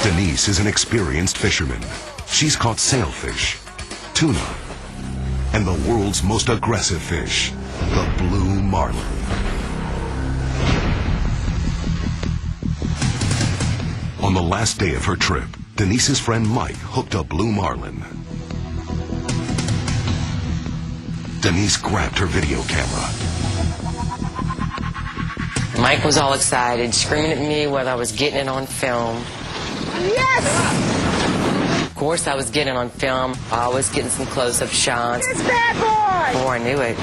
Denise is an experienced fisherman. She's caught sailfish, tuna, and the world's most aggressive fish, the blue marlin. On the last day of her trip, Denise's friend Mike hooked a blue marlin. Denise grabbed her video camera. Mike was all excited, screaming at me whether I was getting it on film. Yes! Of course I was getting it on film. I was getting some close-up shots. It's bad boy! Before I knew it.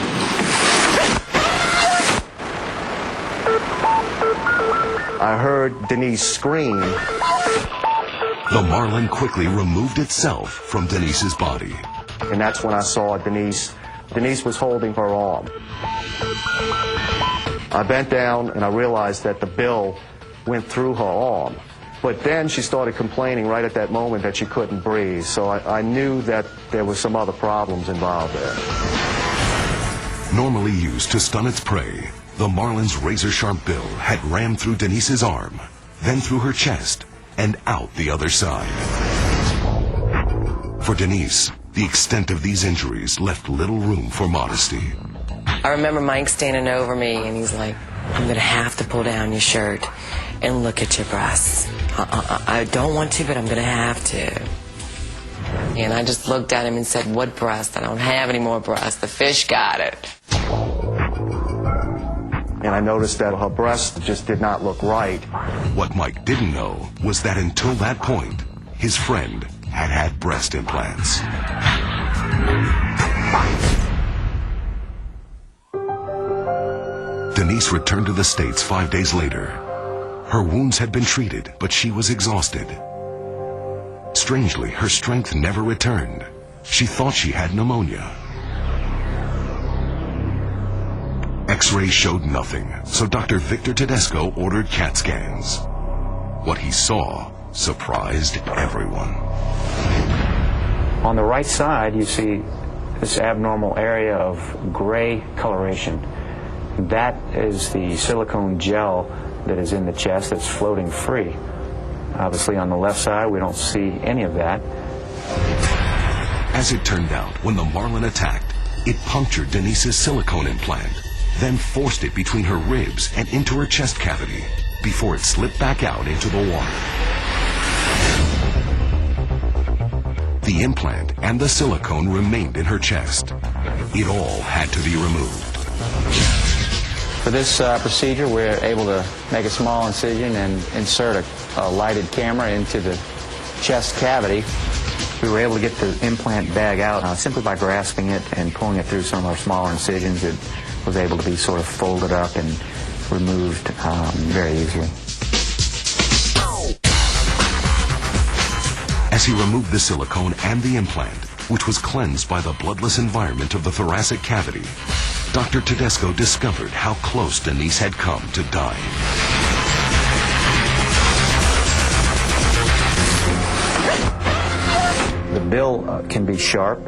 I heard Denise scream. The marlin quickly removed itself from Denise's body. And that's when I saw Denise. Denise was holding her arm. I bent down and I realized that the bill went through her arm. But then she started complaining right at that moment that she couldn't breathe. So I knew that there was some other problems involved there. Normally used to stun its prey, the marlin's razor-sharp bill had rammed through Denise's arm, then through her chest, and out the other side. For Denise, the extent of these injuries left little room for modesty. I remember Mike standing over me, and he's like, I'm going to have to pull down your shirt and look at your breasts. I don't want to, but I'm going to have to. And I just looked at him and said, what breast? I don't have any more breasts. The fish got it. And I noticed that her breast just did not look right. What Mike didn't know was that until that point, his friend had had breast implants. Denise returned to the States 5 days later. Her wounds had been treated, but she was exhausted. Strangely, her strength never returned. She thought she had pneumonia. X-rays showed nothing, so Dr. Victor Tedesco ordered CAT scans. What he saw surprised everyone. On the right side, you see this abnormal area of gray coloration. That is the silicone gel that is in the chest that's floating free. Obviously, on the left side, we don't see any of that. As it turned out, when the marlin attacked, it punctured Denise's silicone implant, then forced it between her ribs and into her chest cavity before it slipped back out into the water. The implant and the silicone remained in her chest. It all had to be removed. For this procedure, we're able to make a small incision and insert a lighted camera into the chest cavity. We were able to get the implant bag out simply by grasping it and pulling it through some of our smaller incisions. It was able to be sort of folded up and removed very easily. As he removed the silicone and the implant, which was cleansed by the bloodless environment of the thoracic cavity, Dr. Tedesco discovered how close Denise had come to dying. The bill can be sharp,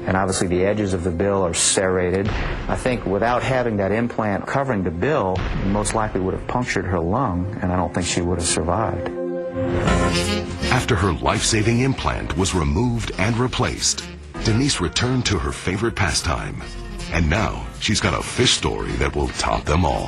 and obviously the edges of the bill are serrated. I think without having that implant covering the bill, most likely would have punctured her lung, and I don't think she would have survived. After her life-saving implant was removed and replaced, Denise returned to her favorite pastime. And now she's got a fish story that will top them all.